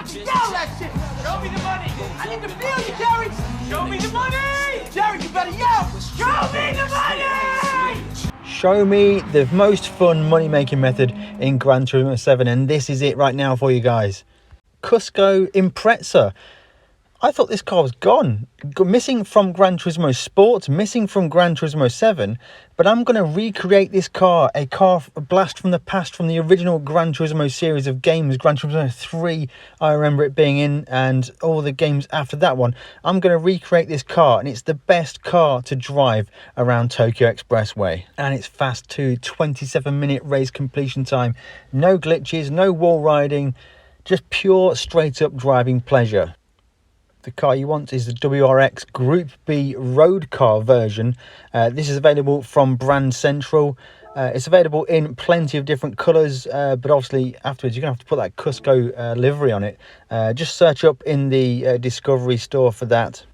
I can yell that shit. Show me the money. I need to feel you, Jerry. Show me the money. Jerry, you better yell. Show me the money. Show me the most fun money-making method in Gran Turismo 7, and this is it right now for you guys. Cusco Impreza. I thought this car was gone, missing from Gran Turismo Sport, missing from Gran Turismo 7, but I'm going to recreate this car, a blast from the past from the original Gran Turismo series of games, Gran Turismo 3, I remember it being in, and all the games after that one. I'm going to recreate this car, and it's the best car to drive around Tokyo Expressway. And it's fast too, 27-minute race completion time, no glitches, no wall riding, just pure straight-up driving pleasure. The car you want is the WRX Group B road car version. This is available from Brand Central. It's available in plenty of different colours, but obviously afterwards you're going to have to put that Cusco livery on it. Just search up in the Discovery store for that.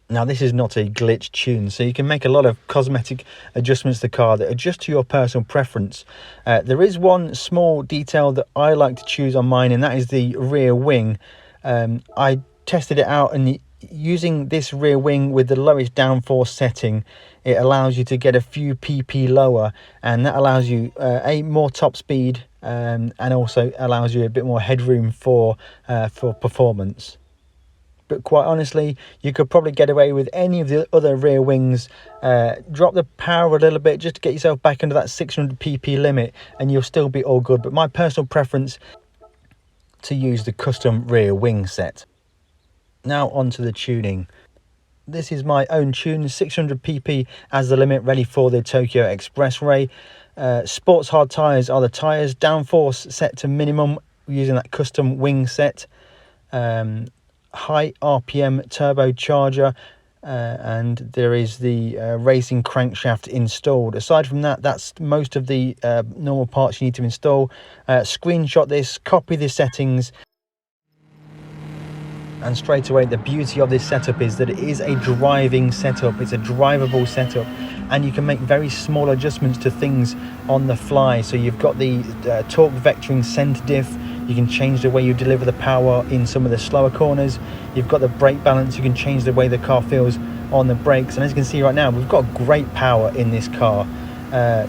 Now, this is not a glitch tune, so you can make a lot of cosmetic adjustments to the car that adjust to your personal preference. There is one small detail that I like to choose on mine, and that is the rear wing. I tested it out, and using this rear wing with the lowest downforce setting, it allows you to get a few pp lower, and that allows you more top speed, and also allows you a bit more headroom for performance. But quite honestly, you could probably get away with any of the other rear wings. Drop the power a little bit just to get yourself back under that 600 pp limit, and you'll still be all good. But my personal preference to use the custom rear wing set. Now onto the tuning. This is my own tune, 600 pp as the limit, ready for the Tokyo Expressway. Sports hard tyres are the tyres, downforce set to minimum using that custom wing set. High RPM turbocharger, and there is the racing crankshaft installed. Aside from that, that's most of the normal parts you need to install. Screenshot this, copy the settings, and straight away the beauty of this setup is that it is a driving setup. It's a drivable setup, and you can make very small adjustments to things on the fly. So you've got the torque vectoring center diff. You can change the way you deliver the power in some of the slower corners. You've got the brake balance. You can change the way the car feels on the brakes. And as you can see right now, we've got great power in this car.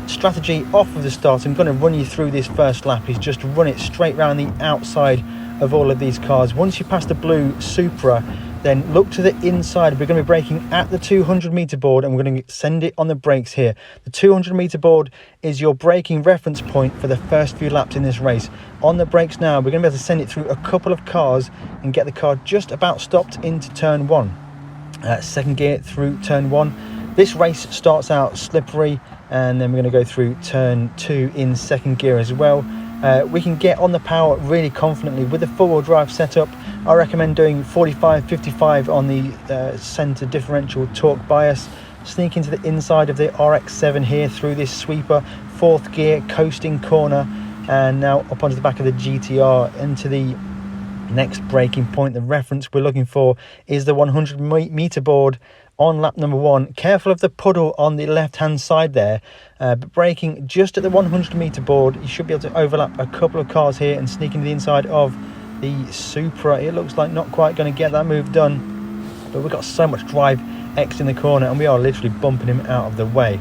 Strategy off of the start, I'm going to run you through this first lap, is just run it straight around the outside of all of these cars. Once you pass the blue Supra, then look to the inside. We're going to be braking at the 200 meter board, and we're going to send it on the brakes here. The 200 meter board is your braking reference point for the first few laps in this race. On the brakes now, we're going to be able to send it through a couple of cars and get the car just about stopped into turn 1. Second gear through turn 1. This race starts out slippery, and then we're going to go through turn 2 in second gear as well. We can get on the power really confidently with the four-wheel drive setup. I recommend doing 45-55 on the center differential torque bias. Sneak into the inside of the RX-7 here through this sweeper, fourth gear, coasting corner, and now up onto the back of the GTR into the next braking point. The reference we're looking for is the 100 meter board on lap number 1. Careful of the puddle on the left hand side there, but braking just at the 100 meter board, you should be able to overlap a couple of cars here and sneak into the inside of the Supra. It looks like not quite going to get that move done, but we've got so much drive X in the corner, and we are literally bumping him out of the way.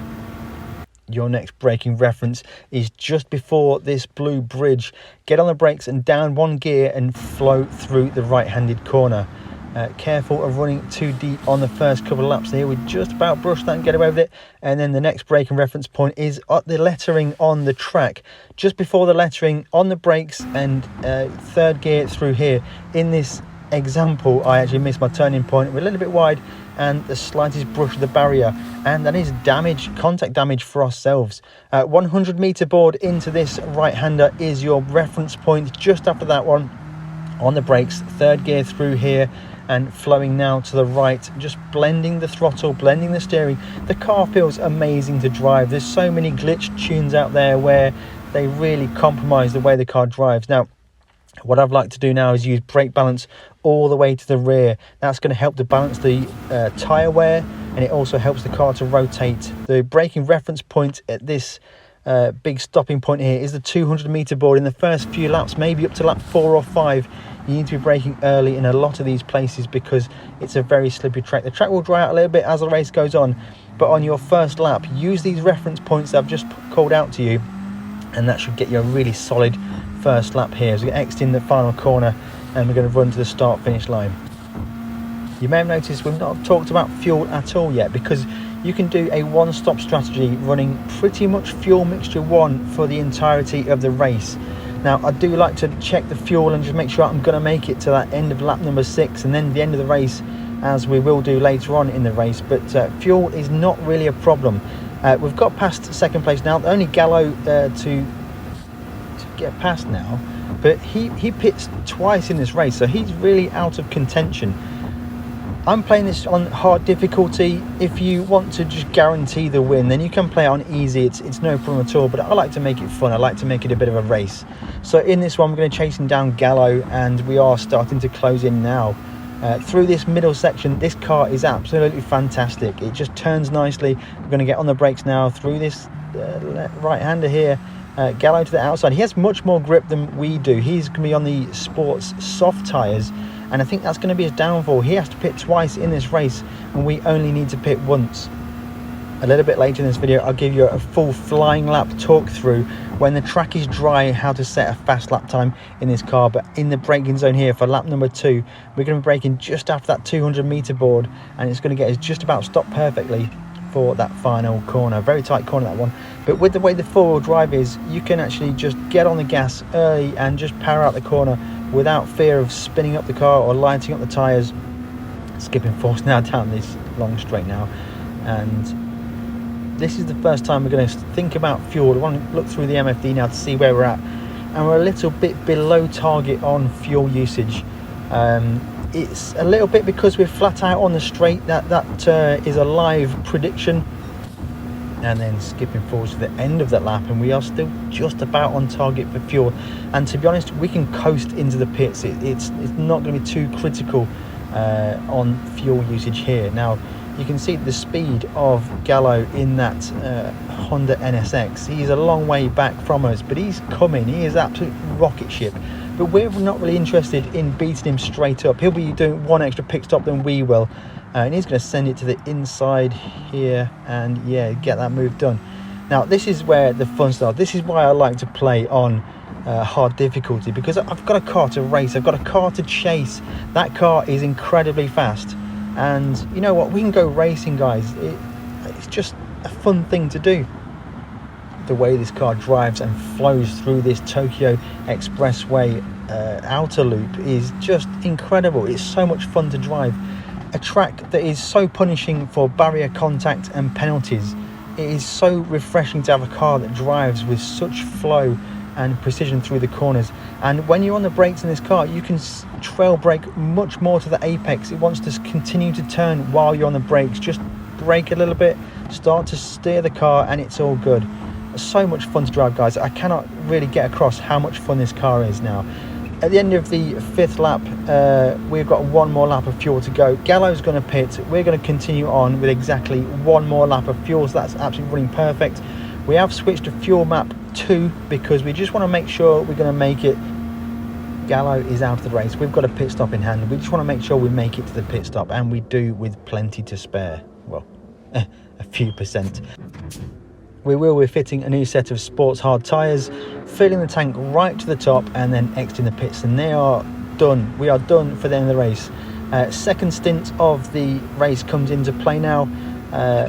Your next braking reference is just before this blue bridge. Get on the brakes and down one gear and flow through the right-handed corner. Careful of running too deep on the first couple of laps here. We just about brush that and get away with it. And then the next braking reference point is at the lettering on the track. Just before the lettering on the brakes and third gear through here. In this example, I actually missed my turning point. We're a little bit wide and the slightest brush of the barrier, and that is damage, contact damage for ourselves. 100 meter board into this right-hander is your reference point. Just after that one on the brakes, third gear through here and flowing now to the right, just blending the throttle, blending the steering. The car feels amazing to drive. There's so many glitch tunes out there where they really compromise the way the car drives. Now, what I'd like to do now is use brake balance all the way to the rear. That's going to help to balance the tyre wear, and it also helps the car to rotate. The braking reference point at this big stopping point here is the 200 meter board. In the first few laps, maybe up to lap 4 or 5, you need to be braking early in a lot of these places because it's a very slippery track. The track will dry out a little bit as the race goes on, but on your first lap, use these reference points that I've just called out to you, and that should get you a really solid first lap here. As we get exiting the final corner, and we're going to run to the start finish line. You may have noticed we've not talked about fuel at all yet, because you can do a one-stop strategy running pretty much fuel mixture 1 for the entirety of the race. Now, I do like to check the fuel and just make sure I'm going to make it to that end of lap number 6 and then the end of the race, as we will do later on in the race. But fuel is not really a problem. We've got past second place now. Only Gallo to get past now, but he pits twice in this race, so he's really out of contention. I'm playing this on hard difficulty. If you want to just guarantee the win, then you can play on easy. It's no problem at all, but I like to make it fun. I like to make it a bit of a race. So in this one, we're going to chase him down Gallo, and we are starting to close in now. Through this middle section, this car is absolutely fantastic. It just turns nicely. We're going to get on the brakes now through this right-hander here. Gallo to the outside. He has much more grip than we do. He's going to be on the sports soft tyres, and I think that's going to be his downfall. He has to pit twice in this race, and we only need to pit once. A little bit later in this video, I'll give you a full flying lap talk through when the track is dry, how to set a fast lap time in this car. But in the braking zone here for lap number 2, we're going to be braking just after that 200-meter board, and it's going to get us just about stopped perfectly for that final corner. Very tight corner, that one. But with the way the four-wheel drive is, you can actually just get on the gas early and just power out the corner without fear of spinning up the car or lighting up the tyres. Skipping force now down this long straight now, and this is the first time we're going to think about fuel. I want to look through the MFD now to see where we're at, and we're a little bit below target on fuel usage. It's a little bit because we're flat out on the straight. That is a live prediction. And then skipping forward to the end of that lap, and we are still just about on target for fuel. And to be honest, we can coast into the pits. It's not going to be too critical on fuel usage here. Now, you can see the speed of Gallo in that Honda NSX. He's a long way back from us, but he's coming. He is absolute rocket ship. But we're not really interested in beating him straight up. He'll be doing one extra pit stop than we will. And he's going to send it to the inside here and, yeah, get that move done. Now, this is where the fun starts. This is why I like to play on hard difficulty, because I've got a car to race. I've got a car to chase. That car is incredibly fast. And you know what? We can go racing, guys. It's just a fun thing to do. The way this car drives and flows through this Tokyo Expressway outer loop is just incredible. It's so much fun to drive. A track that is so punishing for barrier contact and penalties. It is so refreshing to have a car that drives with such flow and precision through the corners. And when you're on the brakes in this car, you can trail brake much more to the apex. It wants to continue to turn while you're on the brakes. Just brake a little bit, start to steer the car, and it's all good. So much fun to drive, guys. I cannot really get across how much fun this car is now. At the end of the 5th lap, we've got one more lap of fuel to go. Gallo's going to pit. We're going to continue on with exactly one more lap of fuel, so that's absolutely running perfect. We have switched to fuel map 2 because we just want to make sure we're going to make it. Gallo is out of the race. We've got a pit stop in hand. We just want to make sure we make it to the pit stop, and we do with plenty to spare. Well, a few percent. We will be fitting a new set of sports hard tyres, filling the tank right to the top, and then exiting the pits, and they are done. We are done for the end of the race. Second stint of the race comes into play now.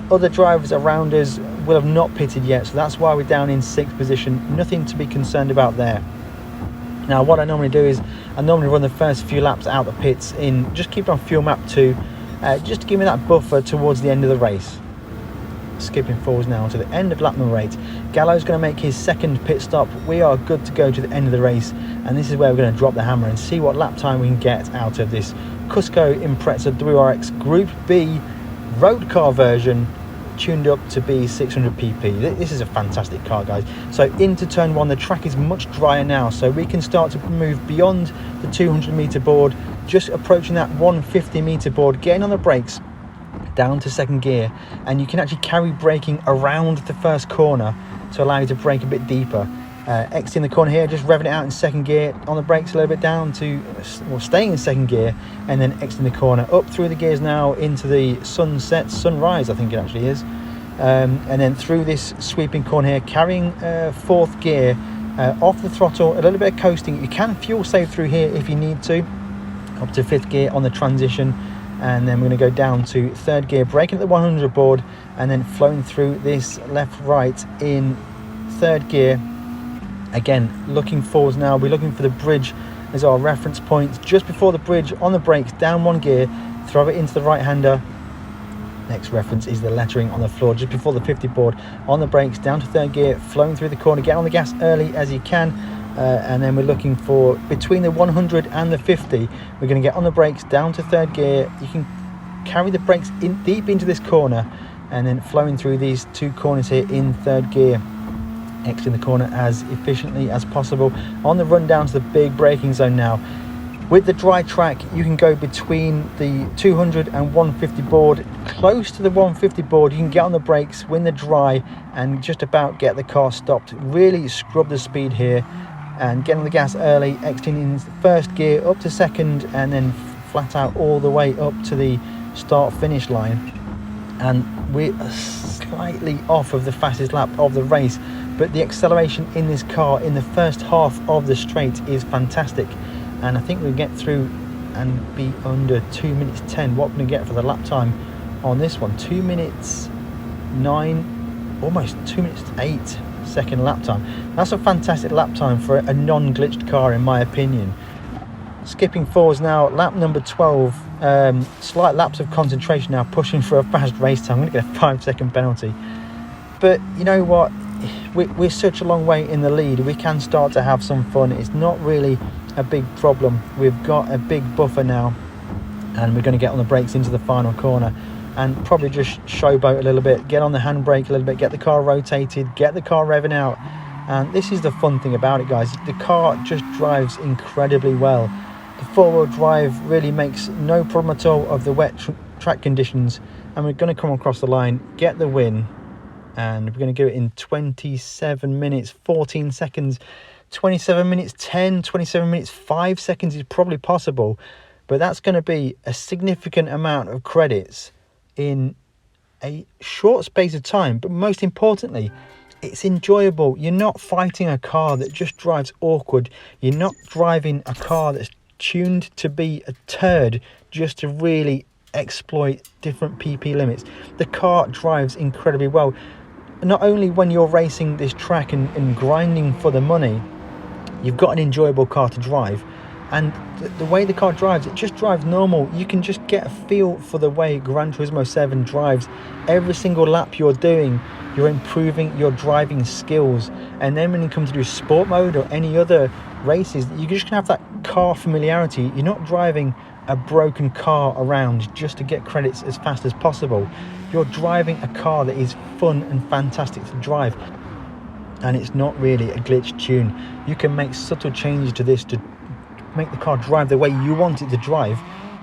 Other drivers around us will have not pitted yet, so that's why we're down in 6th position. Nothing to be concerned about there. Now, what I normally do is I normally run the first few laps out the pits in, just keep it on fuel map 2, just to give me that buffer towards the end of the race. Skipping forwards now to the end of lap number 8. Gallo's going to make his second pit stop. We are good to go to the end of the race, and this is where we're going to drop the hammer and see what lap time we can get out of this Cusco Impreza WRX Group B road car version, tuned up to be 600 pp. This is a fantastic car, guys. So into turn 1, the track is much drier now, so we can start to move beyond the 200-meter board, just approaching that 150-meter board, getting on the brakes, down to second gear, and you can actually carry braking around the first corner to allow you to brake a bit deeper. Exiting the corner here, just revving it out in second gear, on the brakes a little bit down to, well, staying in second gear, and then exiting the corner, up through the gears now into the sunrise I think it actually is, and then through this sweeping corner here, carrying fourth gear, off the throttle, a little bit of coasting. You can fuel save through here if you need to, up to fifth gear on the transition, and then we're going to go down to third gear, braking at the 100 board, and then flowing through this left right in third gear. Again, looking forwards now, we're looking for the bridge as our reference point. Just before the bridge, on the brakes, down one gear, throw it into the right hander. Next reference is the lettering on the floor just before the 50 board, on the brakes, down to third gear, flowing through the corner, get on the gas early as you can, and then we're looking for between the 100 and the 50. We're going to get on the brakes, down to third gear. You can carry the brakes in deep into this corner, and then flowing through these two corners here in third gear, exiting the corner as efficiently as possible. On the run down to the big braking zone now. With the dry track, you can go between the 200 and 150 board. Close to the 150 board, you can get on the brakes, win the dry, and just about get the car stopped. Really scrub the speed here and get on the gas early, exiting in first gear up to second, and then flat out all the way up to the start finish line. And we're slightly off of the fastest lap of the race, but the acceleration in this car in the first half of the straight is fantastic, and I think we'll get through and be under 2 minutes 10. What we're going to get for the lap time on this one, 2 minutes 9, almost 2 minutes 8 second lap time. That's a fantastic lap time for a non-glitched car in my opinion. Skipping forwards now, lap number 12, slight lapse of concentration now, pushing for a fast race time. I'm going to get a 5-second penalty, but you know what, we're such a long way in the lead, we can start to have some fun. It's not really a big problem. We've got a big buffer now, and we're going to get on the brakes into the final corner and probably just showboat a little bit, get on the handbrake a little bit, get the car rotated, get the car revving out. And this is the fun thing about it, guys, the car just drives incredibly well. The four-wheel drive really makes no problem at all of the wet track conditions, and we're going to come across the line, get the win, and we're going to do it in 27 minutes 14 seconds, 27 minutes 10, 27 minutes 5 seconds is probably possible, but that's going to be a significant amount of credits in a short space of time. But most importantly, it's enjoyable. You're not fighting a car that just drives awkward. You're not driving a car that's tuned to be a turd just to really exploit different PP limits. The car drives incredibly well. Not only when you're racing this track and grinding for the money, you've got an enjoyable car to drive, and the way the car drives, it just drives normal. You can just get a feel for the way Gran Turismo 7 drives. Every single lap you're doing, you're improving your driving skills, and then when you come to do sport mode or any other races, you just can have that car familiarity. You're not driving a broken car around just to get credits as fast as possible. You're driving a car that is fun and fantastic to drive, and it's not really a glitched tune. You can make subtle changes to this to make the car drive the way you want it to drive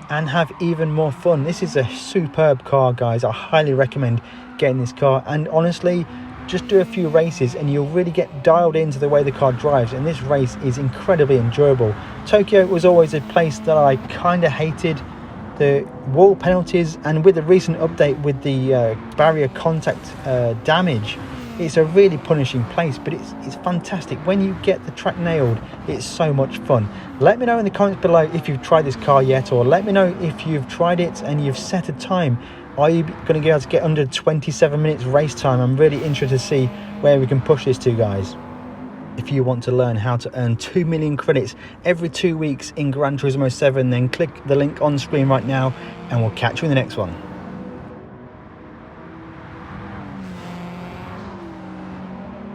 and have even more fun. This is a superb car, guys. I highly recommend getting this car, and honestly, just do a few races and you'll really get dialed into the way the car drives, and this race is incredibly enjoyable. Tokyo was always a place that I kind of hated. The wall penalties, and with the recent update with the barrier contact damage, it's a really punishing place, but it's fantastic. When you get the track nailed, it's so much fun. Let me know in the comments below if you've tried this car yet, or let me know if you've tried it and you've set a time. Are you going to be able to get under 27 minutes race time? I'm really interested to see where we can push this to, guys. If you want to learn how to earn 2 million credits every 2 weeks in Gran Turismo 7, then click the link on screen right now, and we'll catch you in the next one.